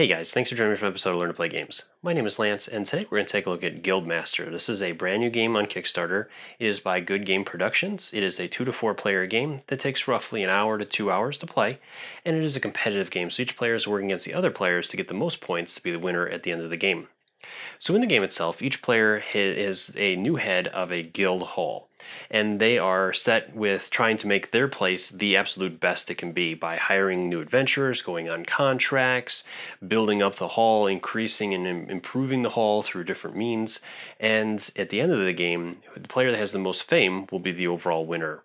Hey guys, thanks for joining me for an episode of Learn to Play Games. My name is Lance, and today we're going to take a look at Guildmaster. This is a brand new game on Kickstarter. It is by Good Game Productions. It is a 2 to 4 player game that takes roughly an hour to 2 hours to play, and it is a competitive game, so each player is working against the other players to get the most points to be the winner at the end of the game. So in the game itself, each player is a new head of a guild hall, and they are set with trying to make their place the absolute best it can be by hiring new adventurers, going on contracts, building up the hall, increasing and improving the hall through different means, and at the end of the game, the player that has the most fame will be the overall winner.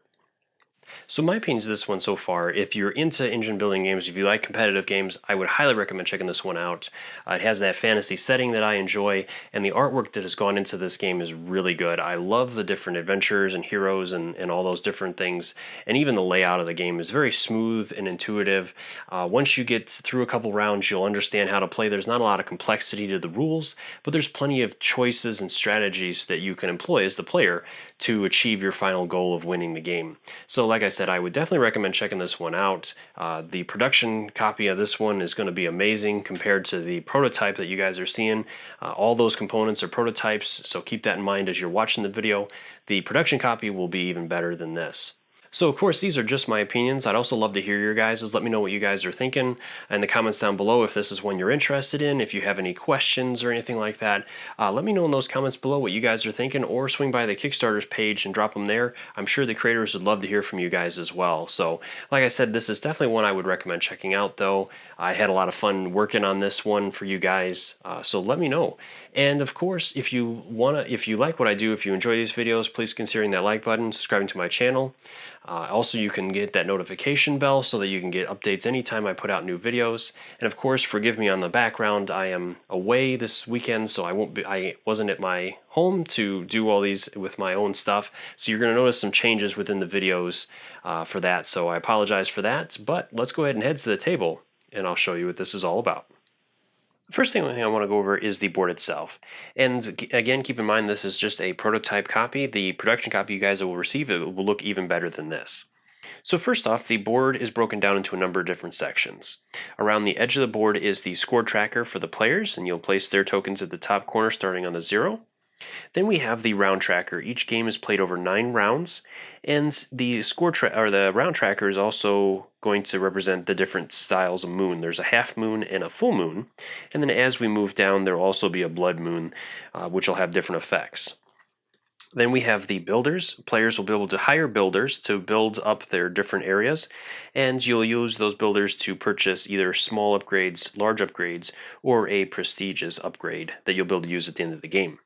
So my opinions of this one so far, if you're into engine building games, if you like competitive games, I would highly recommend checking this one out. It has that fantasy setting that I enjoy, and the artwork that has gone into this game is really good. I love the different adventures and heroes and all those different things, and even the layout of the game is very smooth and intuitive. Once you get through a couple rounds, you'll understand how to play. There's not a lot of complexity to the rules, but there's plenty of choices and strategies that you can employ as the player to achieve your final goal of winning the game. So like I said, I would definitely recommend checking this one out. The production copy of this one is going to be amazing compared to the prototype that you guys are seeing. All those components are prototypes, so keep that in mind as you're watching the video. The production copy will be even better than this. So of course, these are just my opinions. I'd also love to hear your guys'. Let me know what you guys are thinking in the comments down below if this is one you're interested in. If you have any questions or anything like that, let me know in those comments below what you guys are thinking, or swing by the Kickstarter's page and drop them there. I'm sure the creators would love to hear from you guys as well. So like I said, this is definitely one I would recommend checking out though. I had a lot of fun working on this one for you guys, so let me know. And of course, if you like what I do, if you enjoy these videos, please consider that like button, subscribing to my channel. Also, you can get that notification bell so that you can get updates anytime I put out new videos. And of course, forgive me on the background. I am away this weekend, so I wasn't at my home to do all these with my own stuff. So you're going to notice some changes within the videos for that. So I apologize for that. But let's go ahead and head to the table, and I'll show you what this is all about. The first thing I want to go over is the board itself. And again, keep in mind this is just a prototype copy. The production copy you guys will receive, it will look even better than this. So first off, the board is broken down into a number of different sections. Around the edge of the board is the score tracker for the players, and you'll place their tokens at the top corner starting on the 0. Then we have the round tracker. Each game is played over 9 rounds, and the the round tracker is also going to represent the different styles of moon. There's a half moon and a full moon, and then as we move down, there will also be a blood moon, which will have different effects. Then we have the builders. Players will be able to hire builders to build up their different areas, and you'll use those builders to purchase either small upgrades, large upgrades, or a prestigious upgrade that you'll be able to use at the end of the game.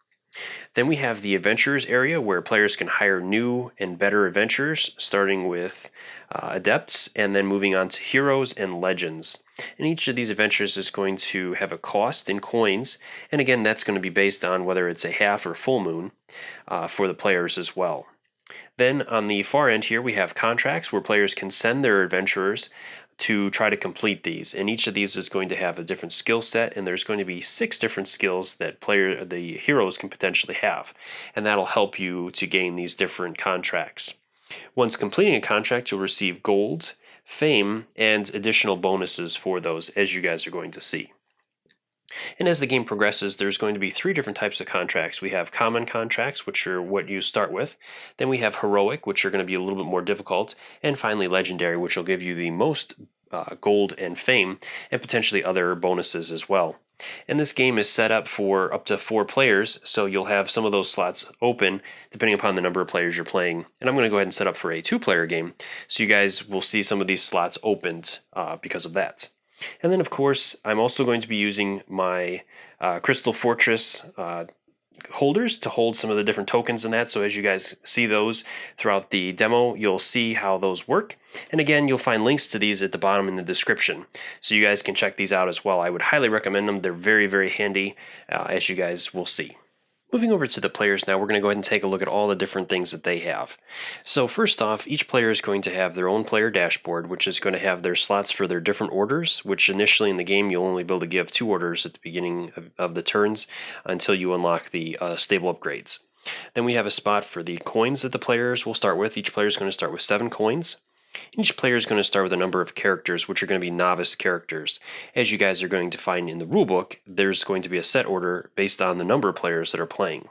Then we have the adventurers area where players can hire new and better adventurers, starting with adepts and then moving on to heroes and legends. And each of these adventures is going to have a cost in coins, and again that's going to be based on whether it's a half or full moon for the players as well. Then on the far end here we have contracts where players can send their adventurers to try to complete these, and each of these is going to have a different skill set, and there's going to be 6 different skills that the heroes can potentially have, and that'll help you to gain these different contracts. Once completing a contract, you'll receive gold, fame, and additional bonuses for those, as you guys are going to see. And as the game progresses, there's going to be 3 different types of contracts. We have common contracts, which are what you start with. Then we have heroic, which are going to be a little bit more difficult. And finally, legendary, which will give you the most gold and fame, and potentially other bonuses as well. And this game is set up for up to 4 players, so you'll have some of those slots open depending upon the number of players you're playing. And I'm going to go ahead and set up for a 2-player game, so you guys will see some of these slots opened because of that. And then, of course, I'm also going to be using my Crystal Fortress holders to hold some of the different tokens in that. So as you guys see those throughout the demo, you'll see how those work. And again, you'll find links to these at the bottom in the description, so you guys can check these out as well. I would highly recommend them. They're very, very handy, as you guys will see. Moving over to the players now, we're going to go ahead and take a look at all the different things that they have. So first off, each player is going to have their own player dashboard, which is going to have their slots for their different orders, which initially in the game you'll only be able to give 2 orders at the beginning of the turns until you unlock the stable upgrades. Then we have a spot for the coins that the players will start with. Each player is going to start with 7 coins. Each player is going to start with a number of characters, which are going to be novice characters. As you guys are going to find in the rulebook, there's going to be a set order based on the number of players that are playing.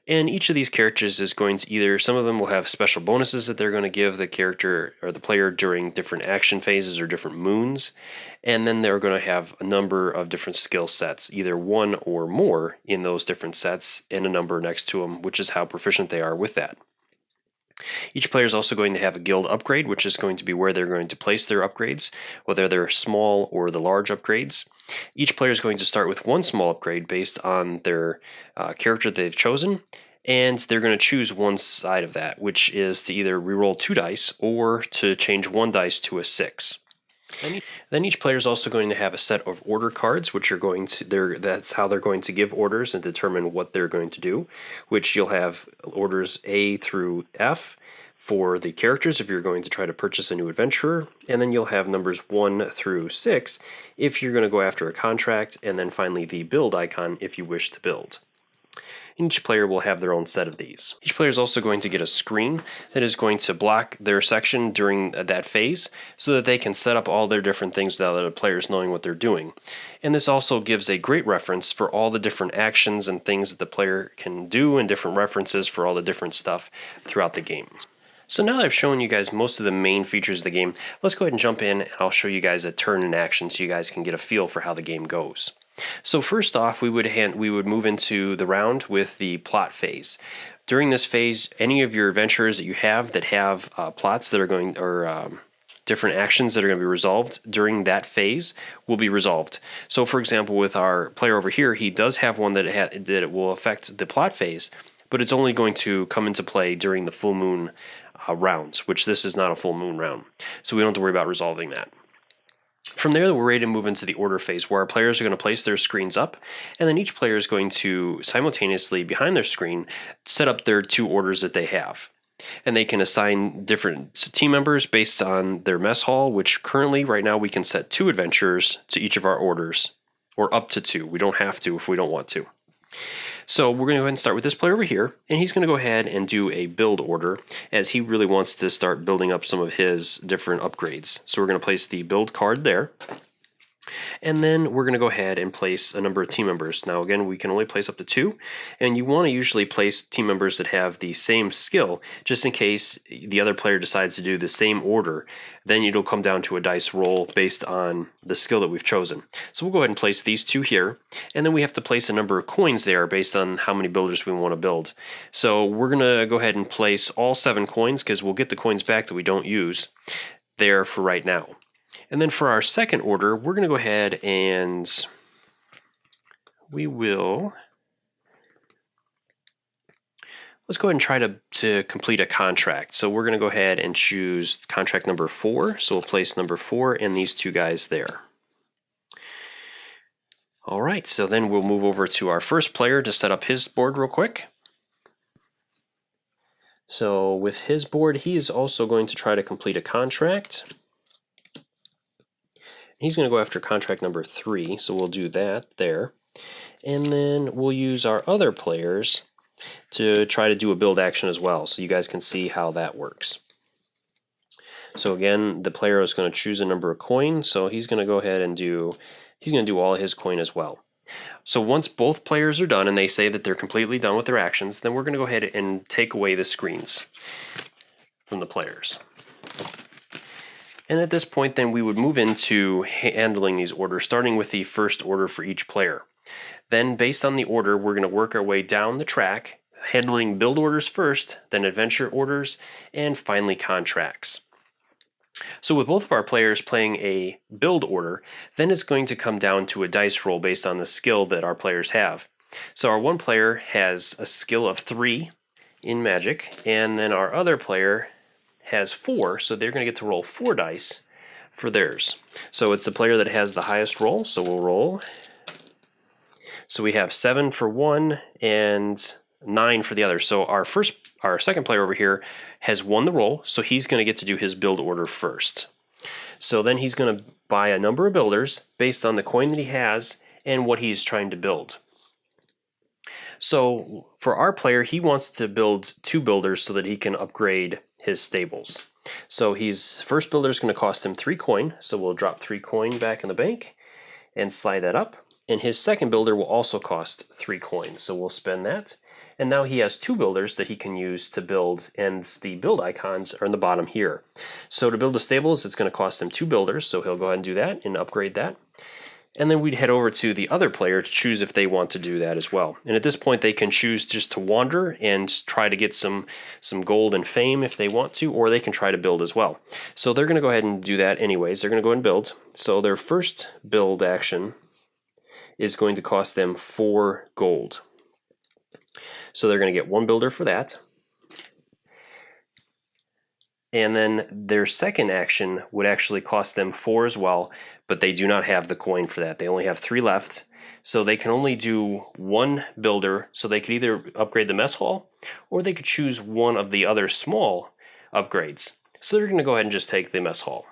And each of these characters is going to either, some of them will have special bonuses that they're going to give the character or the player during different action phases or different moons. And then they're going to have a number of different skill sets, either one or more in those different sets, and a number next to them, which is how proficient they are with that. Each player is also going to have a guild upgrade, which is going to be where they're going to place their upgrades, whether they're small or the large upgrades. Each player is going to start with one small upgrade based on their character they've chosen, and they're going to choose one side of that, which is to either reroll 2 dice or to change 1 dice to a 6. Then each player is also going to have a set of order cards, which are going to, that's how they're going to give orders and determine what they're going to do, which you'll have orders A through F for the characters if you're going to try to purchase a new adventurer, and then you'll have numbers 1 through 6 if you're going to go after a contract, and then finally the build icon if you wish to build. Each player will have their own set of these. Each player is also going to get a screen that is going to block their section during that phase so that they can set up all their different things without other players knowing what they're doing. And this also gives a great reference for all the different actions and things that the player can do, and different references for all the different stuff throughout the game. So now that I've shown you guys most of the main features of the game, let's go ahead and jump in and I'll show you guys a turn in action so you guys can get a feel for how the game goes. So first off, we would move into the round with the plot phase. During this phase, any of your adventurers that you have that have plots that are going, or different actions that are going to be resolved during that phase will be resolved. So for example, with our player over here, he does have one that it will affect the plot phase, but it's only going to come into play during the full moon rounds, which this is not a full moon round. So we don't have to worry about resolving that. From there, we're ready to move into the order phase, where our players are going to place their screens up, and then each player is going to simultaneously, behind their screen, set up their 2 orders that they have. And they can assign different team members based on their mess hall, which currently, right now, we can set 2 adventurers to each of our orders, or up to 2. We don't have to if we don't want to. So we're going to go ahead and start with this player over here, and he's going to go ahead and do a build order, as he really wants to start building up some of his different upgrades. So we're going to place the build card there, and then we're going to go ahead and place a number of team members. Now again, we can only place up to 2, and you want to usually place team members that have the same skill, just in case the other player decides to do the same order. Then it'll come down to a dice roll based on the skill that we've chosen. So we'll go ahead and place these 2 here, and then we have to place a number of coins there based on how many builders we want to build. So we're going to go ahead and place all 7 coins, because we'll get the coins back that we don't use there for right now. And then for our second order, we're going to go ahead and let's go ahead and try to complete a contract. So we're going to go ahead and choose contract number 4. So we'll place number 4 and these 2 guys there. All right, so then we'll move over to our first player to set up his board real quick. So with his board, he is also going to try to complete a contract. He's going to go after contract number 3, so we'll do that there. And then we'll use our other players to try to do a build action as well, so you guys can see how that works. So again, the player is going to choose a number of coins, so he's going to go ahead and do all his coin as well. So once both players are done and they say that they're completely done with their actions, then we're going to go ahead and take away the screens from the players. And at this point, then we would move into handling these orders, starting with the first order for each player. Then, based on the order, we're going to work our way down the track, handling build orders first, then adventure orders, and finally contracts. So with both of our players playing a build order, then it's going to come down to a dice roll based on the skill that our players have. So our one player has a skill of 3 in magic, and then our other player has 4, so they're going to get to roll 4 dice for theirs. So it's the player that has the highest roll, so we'll roll. So we have 7 for one and 9 for the other. So our second player over here has won the roll, so he's going to get to do his build order first. So then he's going to buy a number of builders based on the coin that he has and what he's trying to build. So for our player, he wants to build 2 builders so that he can upgrade his stables. So his first builder is going to cost him 3 coin, so we'll drop 3 coin back in the bank and slide that up. And his second builder will also cost 3 coins, so we'll spend that. And now he has 2 builders that he can use to build, and the build icons are in the bottom here. So to build the stables, it's going to cost him 2 builders, so he'll go ahead and do that and upgrade that. And then we'd head over to the other player to choose if they want to do that as well. And at this point, they can choose just to wander and try to get some gold and fame if they want to, or they can try to build as well. So they're going to go ahead and do that anyways. They're going to go ahead and build. So their first build action is going to cost them 4 gold. So they're going to get 1 builder for that. And then their second action would actually cost them 4 as well, but they do not have the coin for that. They only have 3 left, so they can only do 1 builder. So they could either upgrade the mess hall, or they could choose one of the other small upgrades. So they're going to go ahead and just take the mess hall.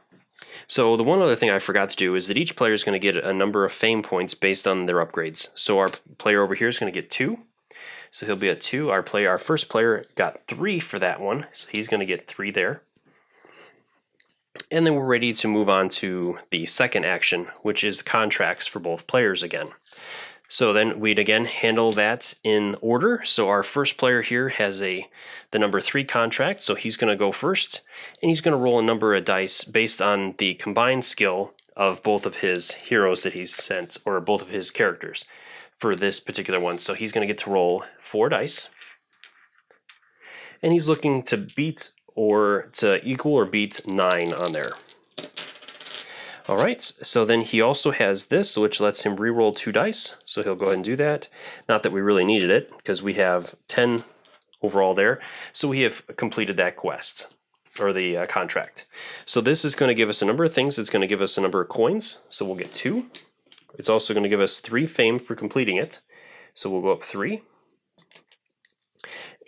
So the one other thing I forgot to do is that each player is going to get a number of fame points based on their upgrades. So our player over here is going to get 2. So he'll be at 2. Our first player got 3 for that one, so he's going to get 3 there. And then we're ready to move on to the second action, which is contracts for both players again. So then we'd again handle that in order. So our first player here has the number 3 contract, so he's going to go first, and he's going to roll a number of dice based on the combined skill of both of his heroes that he's sent, or both of his characters for this particular one. So he's going to get to roll 4 dice, and he's looking to beat or to equal or beat 9 on there. All right, so then he also has this, which lets him re-roll 2 dice. So he'll go ahead and do that. Not that we really needed it, because we have 10 overall there. So we have completed that quest, or the contract. So this is going to give us a number of things. It's going to give us a number of coins, so we'll get 2. It's also going to give us 3 fame for completing it, so we'll go up 3.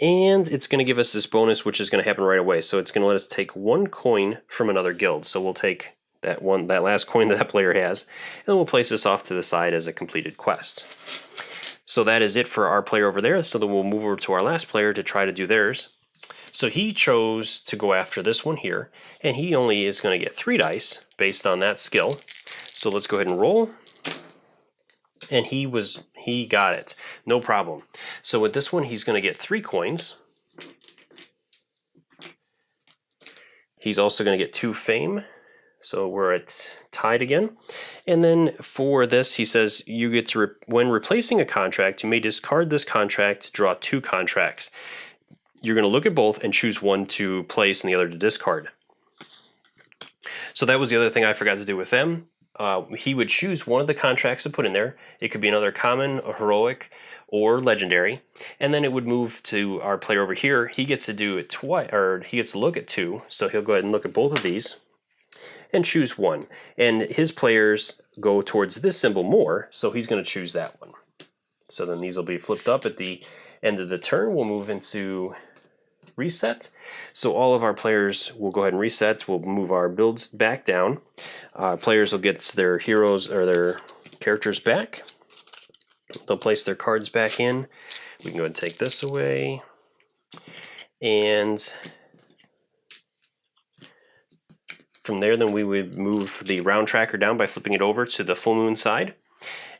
And it's going to give us this bonus, which is going to happen right away. So it's going to let us take 1 coin from another guild. So we'll take that last coin that player has, and then we'll place this off to the side as a completed quest. So that is it for our player over there. So then we'll move over to our last player to try to do theirs. So he chose to go after this one here, and he only is going to get 3 dice based on that skill. So let's go ahead and roll. And he got it, no problem. So with this one, he's going to get 3 coins. He's also going to get 2 fame. So we're at tied again. And then for this, he says you get to, when replacing a contract, you may discard this contract, draw 2 contracts. You're going to look at both and choose one to place and the other to discard. So that was the other thing I forgot to do with them. He would choose one of the contracts to put in there. It could be another common, a heroic, or legendary, and then it would move to our player over here. He gets to do it twice, or he gets to look at 2. So he'll go ahead and look at both of these and choose one. And his players go towards this symbol more, so he's going to choose that one. So then these will be flipped up at the end of the turn. We'll move into reset. So all of our players will go ahead and reset. We'll move our builds back down. Players will get their heroes or their characters back. They'll place their cards back in. We can go ahead and take this away. And from there, then we would move the round tracker down by flipping it over to the full moon side.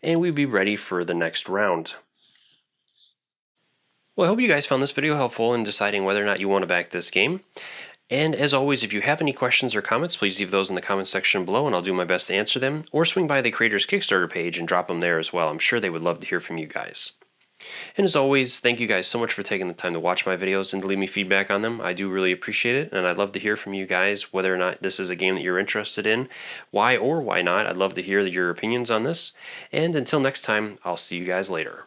And we'd be ready for the next round. Well, I hope you guys found this video helpful in deciding whether or not you want to back this game. And as always, if you have any questions or comments, please leave those in the comments section below and I'll do my best to answer them. Or swing by the creator's Kickstarter page and drop them there as well. I'm sure they would love to hear from you guys. And as always, thank you guys so much for taking the time to watch my videos and to leave me feedback on them. I do really appreciate it, and I'd love to hear from you guys whether or not this is a game that you're interested in, why or why not. I'd love to hear your opinions on this. And until next time, I'll see you guys later.